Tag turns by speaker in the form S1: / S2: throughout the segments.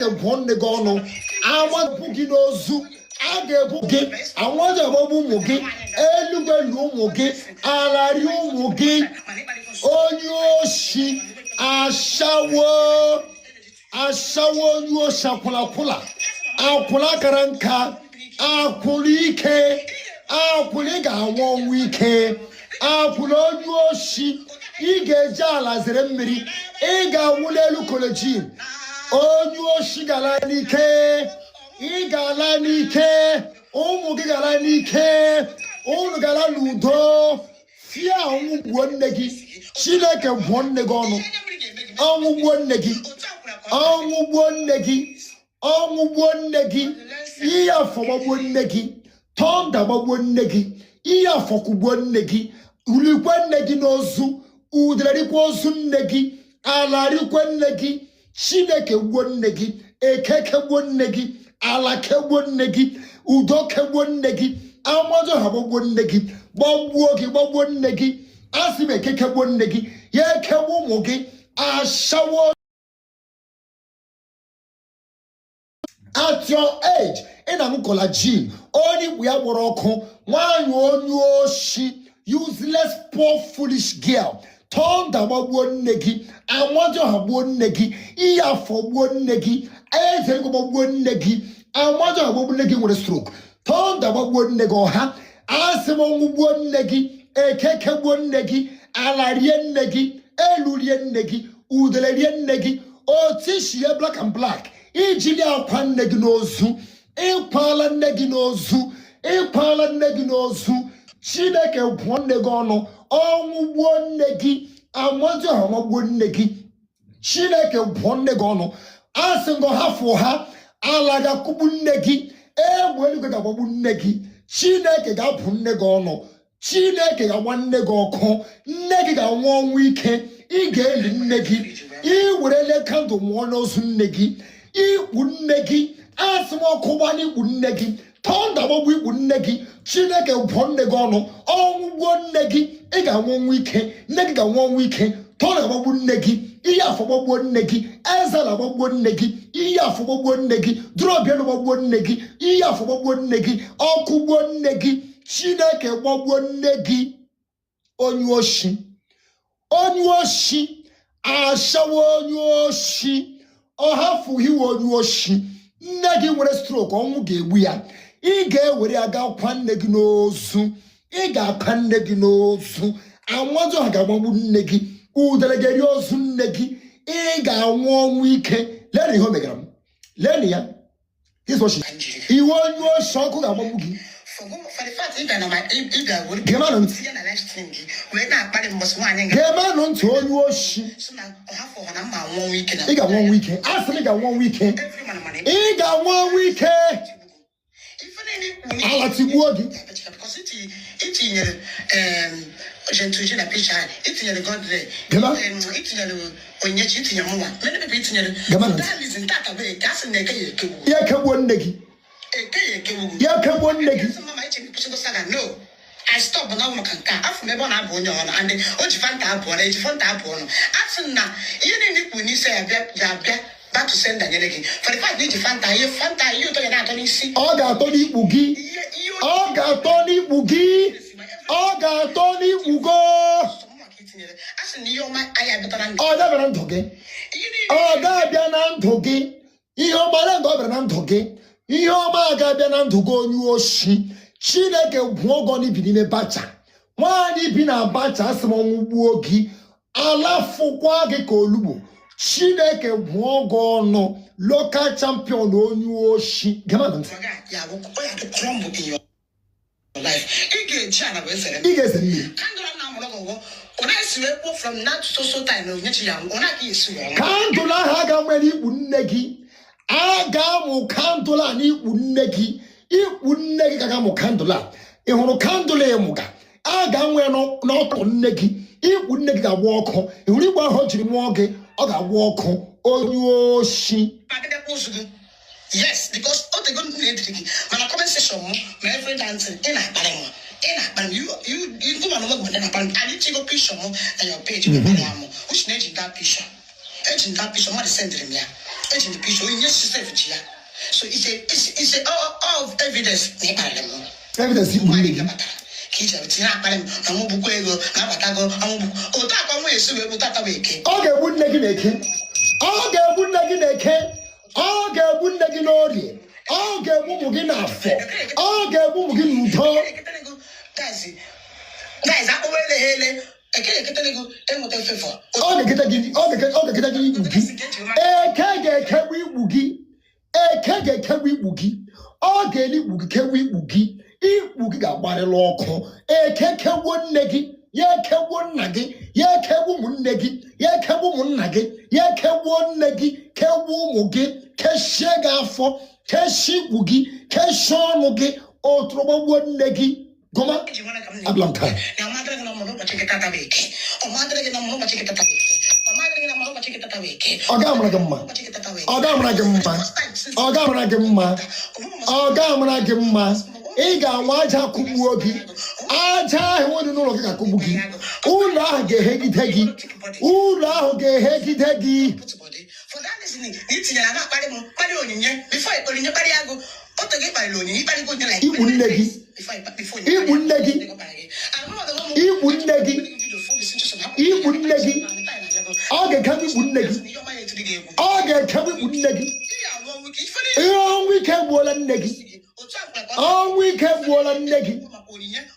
S1: One negono, I want Boogie Nozu, I get Boogie, I want a Babu Mugi, Eluga Mugi, Alario Mugi, Onyoshi, I shower you Shapula Pula, Apula Karanka, Apulike, Apuliga 1 week, Apulonyoshi, Ige Jala Zeremiri, Ega Wulelu College. Onyoshi galanike, igalanike, omugigalanike, onugalaludo, fia omubonegi, chileke bonnegono, omubonegi, iya fobonegi, tonda babonegi, iya fokubonegi, ulikwenegi nozu, udlerikwozunnegi, alarikwenegi. Chineke wonnegi, ekeke wonnegi, alake wonnegi, udoke wonnegi, amazo habo wonnegi, wonnegi, asime keke wonnegi, yeke womogi, ashawo. At your age, in Amukola gym, only we are working, one she useless, poor, foolish girl. Turn the one negi, I want to have one negi, ear for one negi, I think about one negi, I want to have one negi with a stroke. Turn the one nego, ha, ask one negi, a keke one negi, a larian negi, a lulian negi, udalarian negi, or tishia black and black, e gilia pan neginozu, e pala neginozu, e pala neginozu, Chineke one negono. One negi, I want to have one negi. Chineke one negono. I sing half for her. I like a kubun negi. When you get a babun negi. Chineke got one negono. Chineke got one nego. Negi got 1 weekend. Igel negi. E would let come to one of negi. E would negi. As more Kobani would negi. Turn the we would negi. Chineke upon the gono, one negi, ega 1 weekend, nega 1 weekend, turn about one negi, iya for one negi, ezal about one negi, iya for one negi, drop about one negi, iya for one negi, oku one negi, Chineke one negi, onyoshi, ashawo onyoshi, or half for you onyoshi, negi with a stroke on Muge. Ige were aga kwan neginozu, iga pan neginozu, and one to hagamu negi, udelegeriozu negi, iga 1 week, Lenny Homegram, Lenia, this was she. He won your shock of Amugi. For the fact that I would get on to the last thing, when I put him was one and came on to all your she. So now, half of an hour 1 weekend, I got 1 weekend, I think I got 1 weekend, he got 1 weekend. I like to work because it's in a picture, it's in the God there. It's when you're cheating your mother. Many people eating that is in that way. That's in the cake. Yeah, come one negi. Yeah, come one negi. No. I stop now. After me, one up on your honor, and the Ojifanta upon Ojifanta upon. After now, you didn't when you say a back to send that again. For the fact that Fanta, you don't have any see. Oh, got Tony Boogie. Oh, got Tony Boogie. Oh, got Tony Bugo. Oh, never I'm talking. Oh, Gabian talking. Your mother government talking. Your mother Gabian to go new she. She like a wogoni bin a batcha. One in a batcha, some wogi. Allah for quagge colubo. Chineke Mwogono, local champion Onyoshi. Come on. Yeah, we're going to crumble in your life. You China, you get me. When I see from that so time, when I kiss you, Candula Haga when he wouldn't negi. Agamu Candula ni Unegi. It wouldn't negamo Candula. It would candle muga. Agamu not on negi. It wouldn't neg a walk. It would want to walk. Oga walk on she. Yes, because all the good need when I comment section, my friend dancing in a balloon. But you go on over and I need to go picture on your page. Which name that picture? Agent that picture, what is sending me?
S2: the picture, yes, so it's a all of evidence.
S1: Evidence you believe. Okay, wouldn't make it. Okay, wouldn't make it. Okay, wouldn't make it order. Okay, wouldn't get enough. Okay, wouldn't get enough.
S2: Guys, I over the hell. I can't get a good thing with the favor.
S1: Okay, get a give. Okay, get a give. Eh, can't get carry boogie. Eh, can't get carry boogie. Okay, you carry boogie. If boogie got body loco. Eh, can't carry one neggy. Yeah, carry one nugget. Yeah, carry one neggy. Yeah, carry one nugget. Yeah, carry one neggy. Carry one muggy. Cashaga for Cashi boogie. Cashon muggy. Or trouble one neggy. Goma, Ablanka.
S2: Now, mother, no more chicken tatawake. Or mother, no more chicken tatawake. Or mother, no more chicken tatawake.
S1: Ogamma. Ega waja kubuogi. Aja wonu no loka kubugi. Ula ge hegi tegi. Ula ge hegi tegi.
S2: For that reason, it's na na pare onye before I onye pare ago. Oto ge pare onye pare go like.
S1: Ibunegi. Aga kabi bunegi. Aga kabi bunegi. On weekend wala negi. On weekend wala negi.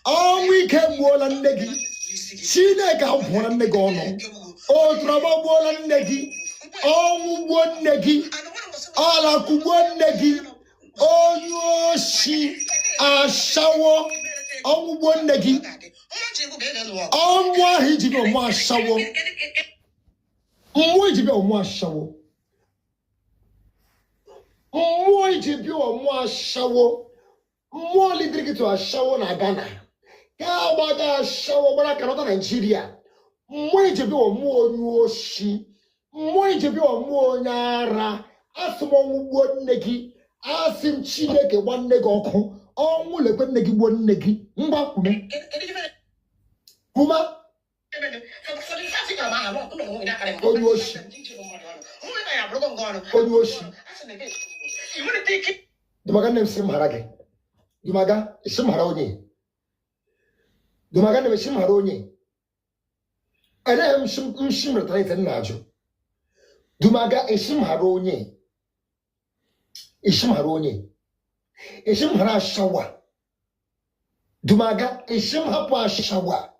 S1: On weekend wala negi. Sine ka wala negono. O traba wala negi. On won negi. Ala kubon negi. O yoshi ashawo. On won negi. On wa hiji no ma ashawo. Moi jibe o mo ashawo. Moi jibe o mo ashawo. Mo lidriki to ashawo na Ghana. Ka ba ga ashawo bara kanota Nigeria. Moi jibe o mo onyoshi. Moi jibe o mo nyara. Asimo ngwo nnegi. Asim Chineke wanne go ko. Onwu lekwe nnegi bo nnegi. Ngba kume. Kuma Onyoshi. Dumaga nem sim harage. Dumaga sim haronye. Dumaga nem sim haronye. Ana em sim retraite najo. Dumaga sim haronye. Isim haronye. Isim hara shawa. Dumaga isim hapa shawa.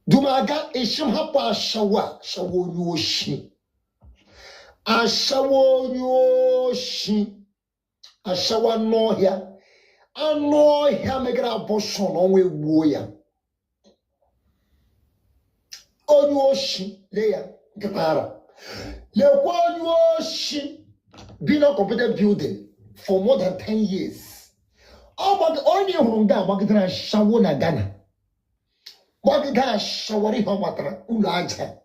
S1: Dumaga ishim hapa shawo yoshi. Ashawo yoshi. Ashawa nohia. Anohia megara boson onwe woya. Onyoshi leya gapara. Le yoshi been a computer building for more than 10 years. Oh but only hunga magdra shawo na Ghana. What ga shawari hamatra ulaja.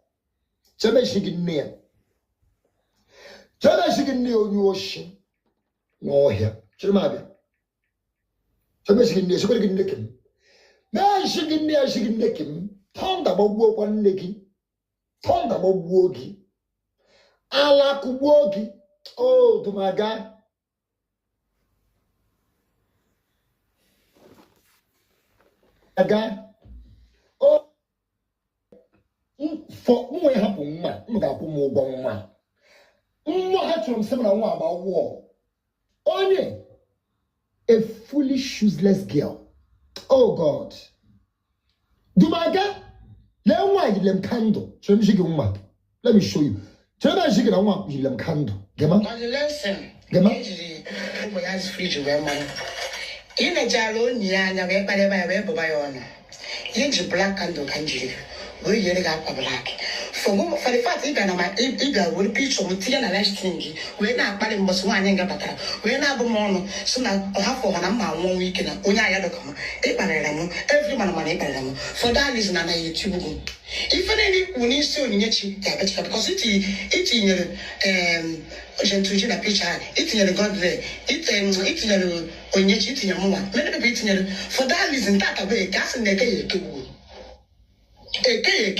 S1: Chebe shigine. Chebe shigine onyoshi. No here. Chemabe. Chebe shigine shigine kim. Me shigine kim. Tonda bobo kwa neki. Tonda bobogi. Ala kubogi. Oh, to my God. Again. Oh, for what happened, man? Look at Pumo. What happened from 7 and 1 about war? Only a foolish, useless girl. Oh God. Dumaga, let me candle. Let me show you. Tell me, she can want you candle. Gemma,
S2: Listen,
S1: Gemma,
S2: who has free to wear money. In a jalo, Niana, where by honor. Yank black candle country. We yell up a black. For the fact, even my eager will pitch on tea and last thing. We're not putting was one younger butter. We're not mono, so now half for 1 week and only I had to come. Every man money. For that reason, I YouTube. If any we need to need because it's in your picture, it's in the God there, it's in your mama. For that reason, that away, gas and the gay. A gay.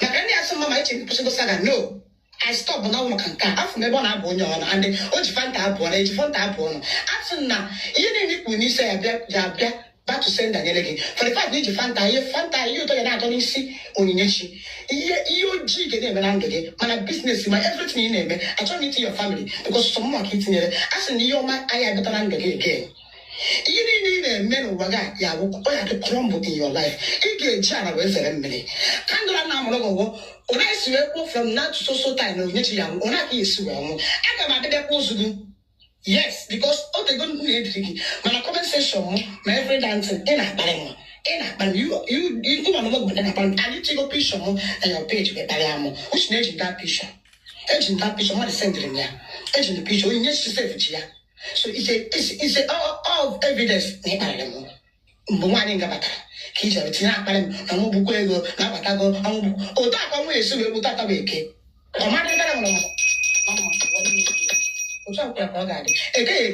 S2: Like any other mamma, no. I stop now maka after me born abụ onye ọna and o ji fanta abụ na eji fanta abụ no asị na ihe niile ikwu n'isi ya bịa back to send anyele gị for the fact na iji fanta ihe ụtọ ya na-atọ n'isi onyinyechi ihe ojii ga na-eme na ndụ gị mana business ma everything ị na-eme achọghị m iti your family because some maka itinyere asị na ihe ọma anyị agụta na ndụ gị again ihe niile ị na-eme n'ụwa gị ya bụ ọ ya dị crumble in your life ị ga-eji ala wee zere mmiri kandụl na-amụrụ gị ụgwọ ọ na-esi wee kwuo from now to so time na onyechi ya ọ na-aka esi wee nwụ aga m adịdekwa ụzụ gị yes because o tego na-ediri gị mana comment section m ma every dancing ị na-akparị m you ma mama gbada na-akparị m anyị tigo picture m na your page wee kparịa m uche na eji that picture mmadụ sendịrị m ya eji the picture onye chi sef ji ya so it's a all of evidence na ịkparịrị m mgbe nwaanyị nga batara ka iji tinye akparị m na mụ bụkwa ego na-abatago otu akwa nwa esi wee gbute ataba eke ọmadịgara nwere otu akwara ka ọ ga-adị ekeghị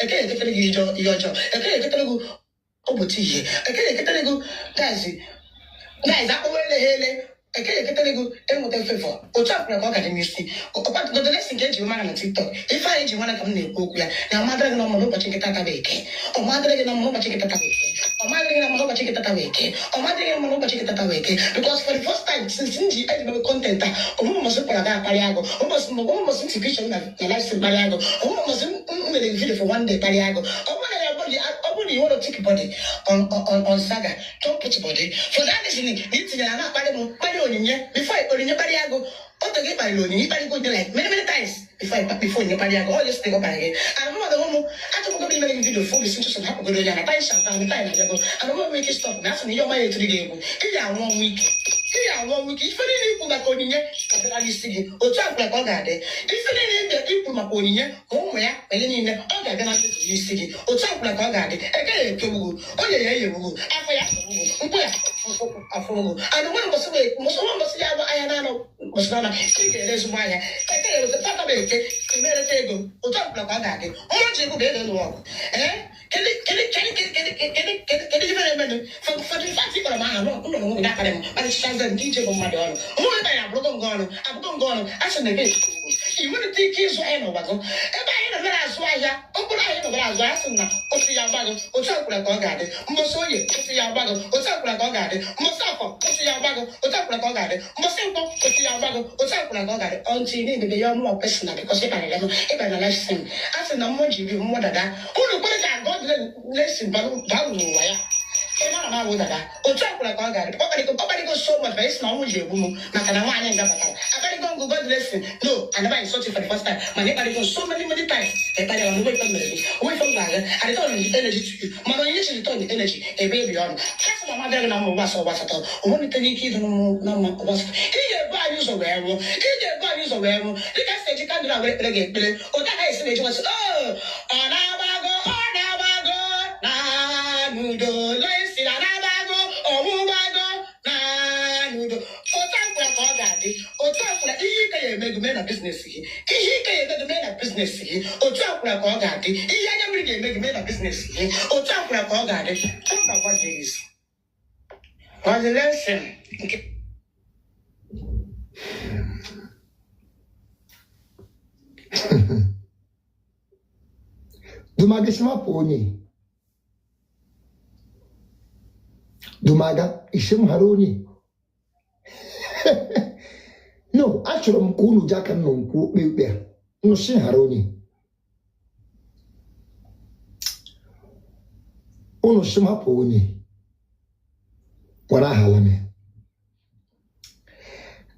S2: eketere gị ihe ọjọọ ekeghị eketere gị ụbọchị ihe ekeghị eketere gị guys akpọweleghele ekeghị eketere gị enweta fevọ otu akwara ka ọ ga-adị n'isi ọkpatụgodolesi nke eji mara na TikTok ife anyị ji mara ka m na-ekwu okwu ya na ọmadịrị gị na ọmụrụ ụbọchị nkịta taba eke ọmadịrị gị na ọmụrụ ụbọchị nkịta taba eke ọmadịrị gị na ọmụrụ ụbọchị nkịta taba eke ọmadịrị gị na ọmụrụ ụbọchị nkịta taba eke because for the first time since m ji eji mebe content a ọmụrụ mbọsị kpara ga akparị agụ ụmụmbọsị ntị picture na live kparị agụ ọmụmbọsị m mere video for one day kparị agụ ọ bụrụ na you want to take body on saga don't put body for that reason itinyere na akparị m kparị onyinye before onyinye kparị agụ o toge kparịrị onyinye kparị go like many times before onyinye kparị agụ all this thing kparị gị and mụ ọdọ mụ achọpụgo m imere video for this into hapụgodo ya na time champagne na time na-abịago and mụ nwere ike stop na asị na ihe ọma ya etiri gị egwu ị ga-anwụ ọnwụ ike ife niile ikwu maka onyinye kapịra n'isi gị otu akwụra ka ọ ga-adị ife niile ikwu maka onyinye ka ụmụ ya onye niile ọ ga-abịa na ntụtụ n'isi gị otu akwụra ka ọ ga-adị ekeghị ekewugo onye ya eyewugo afọ ya mkpụ ya afọgo and nwere mbọsị ya ahịa na-anọ mụsịrana ị ga-ere ezigbo ahịa ekeghị eweta tataba eke emereta ego otu akwụra ka ọ ga-adị ọrụ ji egwu ga-ede n'ụwa ọgụ kedu ife na-emenụ fọdụ fati kpọrọ m aha ụlọ nwe na-akparị m kparịchachaze nke ije bụ mmadụ ọnụ onwe ebe anyị abụrụgo nga ọnụ asị na ebe i nwerịta ike ịzụ ahịa n'ụwa gị ebe anyị nọbara azụ ahịa okpụrụ ahịa nọbara azụ ahịa sị na otu ya agbago otu akwụra ka ọ ga-adị mbọsị oye otu ya agbago otu akwụra ka ọ ga-adị mbọsị afọ otu ya agbago otu akwụra ka ọ ga-adị mbọsị nkwọ otu ya agbago otu akwụra ka ọ ga-adị ọntị na-edebe ya ọmụma pesona bikọs ịkparịrị m ịbara na life sim a sị na mmụọ ji bi mmụọ dada unu kwere ka God lesin baa n'ụwa ya ịmara na awụ dada otu akwụra ka ọ ga-adị ọkparịgo so much esi na ọnwụ ji egbu m maka na nwaanyị nga batara akparịgo ngụ God lesin no anaba anyị sọchi for the first time mana ịkparịgo so many times ịkparị ọnụ nwe ife mere gị onwe ife m ga-aga adịtọn energy to you mana onye chi return the energy ebe ebi ọnụ kasị na mmadụ gị na ụmụ gbasa ọgbasatọ onwelitere ike ịdụ na mma ọgbasatọ ị ga-ebu anyị ụzọ wee nwụ dịka si eji kandụl a were ekpere gị ekpere ụta agaghị esi na-eji nwasị ọ na-agbago na n'udo lesi na na-agbago ọmụgbago na n'udo otu akwụra ka ọ ga-adị otu akwụra ihe ike ya emego mee na biznes gị otu akwụra ka ọ ga-adị ihe anya mmiri ga-emego mee na biznes gị otu akwụra ka ọ ga-adị lesson
S1: Dumaga shima poni. Dumaga ishim haroni. No, actually mkunu jaka nonku mepe. No shin haroni. Ono shima poni. Wana halame.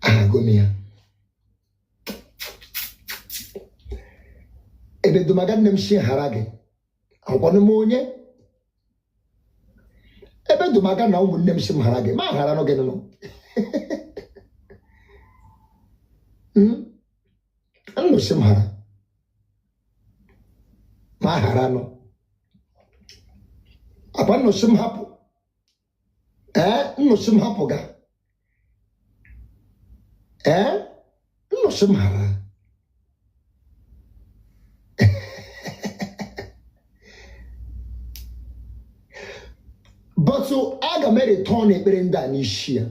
S1: Ahagomia. Ebe dumaga nemshi harage. Akwano monye. Ebe dumaga na umu nemshi harage. Ma harano genono. Ano simhara. Ma harano. Apa no simhapo. No simhapo ga. No simhara. But so aga mere turn e brenda ni shia.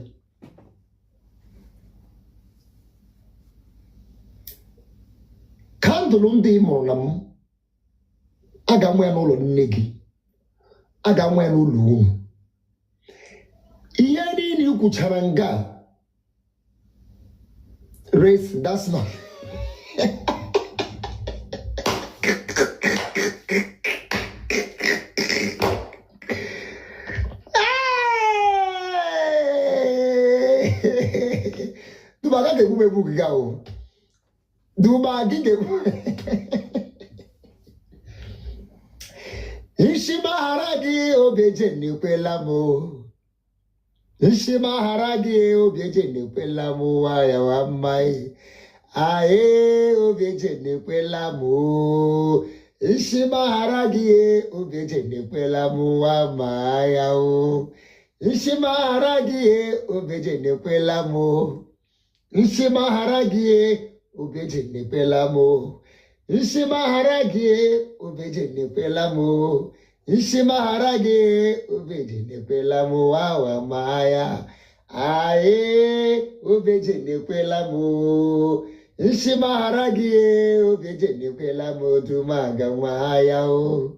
S1: Candle ndị mụrụ na m aga nwe n'ụlọ nne gị aga nwe n'ụlọ unu ihe niile ikwuchara nga race that's not Dubaga ke kume bukiga o Dubagi ke Ishima haragi obeje ni kwela mo Ishima haragi obeje ni kwela mo waya wa mai Ae obeje ni kwela mo Ishima haragi obeje ni kwela mo wa mai o Ishima haragi obeje ni kwela mo Ishima haragi obeje ni kwela mo Ishima haragi obeje ni kwela mo Ishima haragi obeje ni kwela mo wa maya Ae obeje ni kwela mo Ishima haragi obeje ni kwela mo tumaga maya o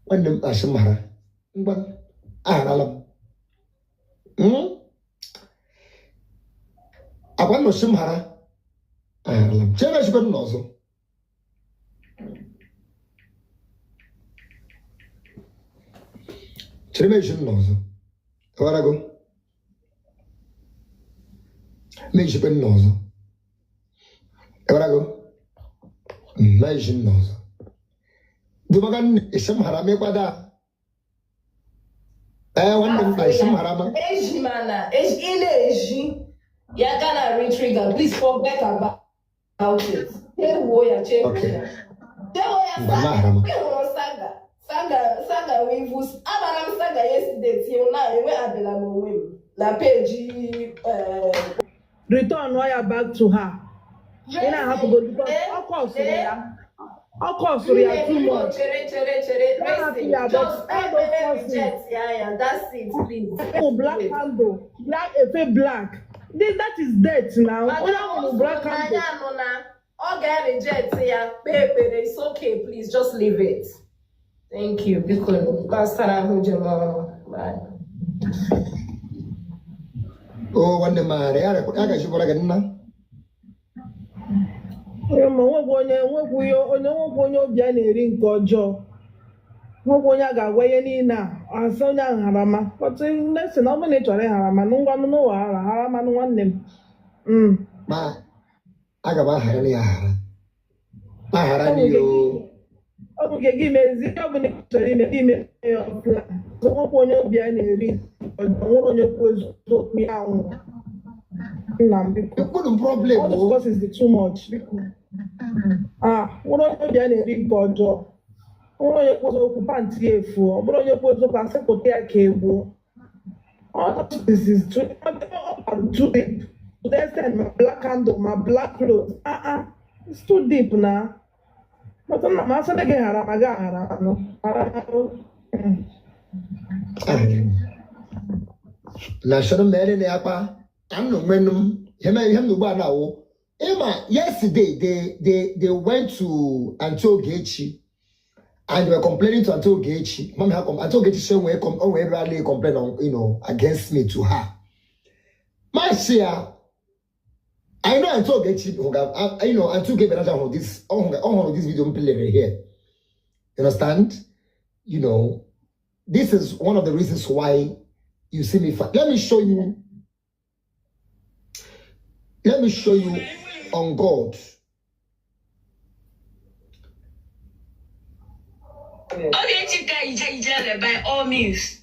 S1: Wandem ashimara ngban aralam Aban no shimara aralam chebe shibem nozo Chiremejin nozo. Warago. Mejibin nozo. Warago. Mejin nozo. Dumagan isam harame kwada. One day isam harama.
S3: Ejimana, Eji. You're gonna retrigger. Please forget about it. Saga wivus abaram saga yesterday till now we abela mo wim la page return wire back to her ina have to go because of course too much that's it please black candle black black that is death now black candle okay reject ya baby it's okay please just leave it. Thank you. Because Pastor bye.
S1: Oh, one the man, I got you for a gun. Ma, I got my hair. My hair.
S4: Okay, give me zero minute of plan. So, one point be an area. One your post to me out.
S1: The problem
S4: of course is the too much. One be an area for job. One your post occupant here for. One your post to pass to take cable. All this is too deep. To the extent my black candle, my black clothes. It's too deep now. But I'm not saying
S1: National Mary Apa, I'm no menum, him no bar now. Emma, yesterday they went to Antiogechi and they were complaining to Antiogechi. Mom, Antiogechi saying where come oh everybody complain on against me to her. My share. I know I told Gechi, I took this video play here. You understand? This is one of the reasons why you see me. Let me show you on God.
S3: Okay, by all means.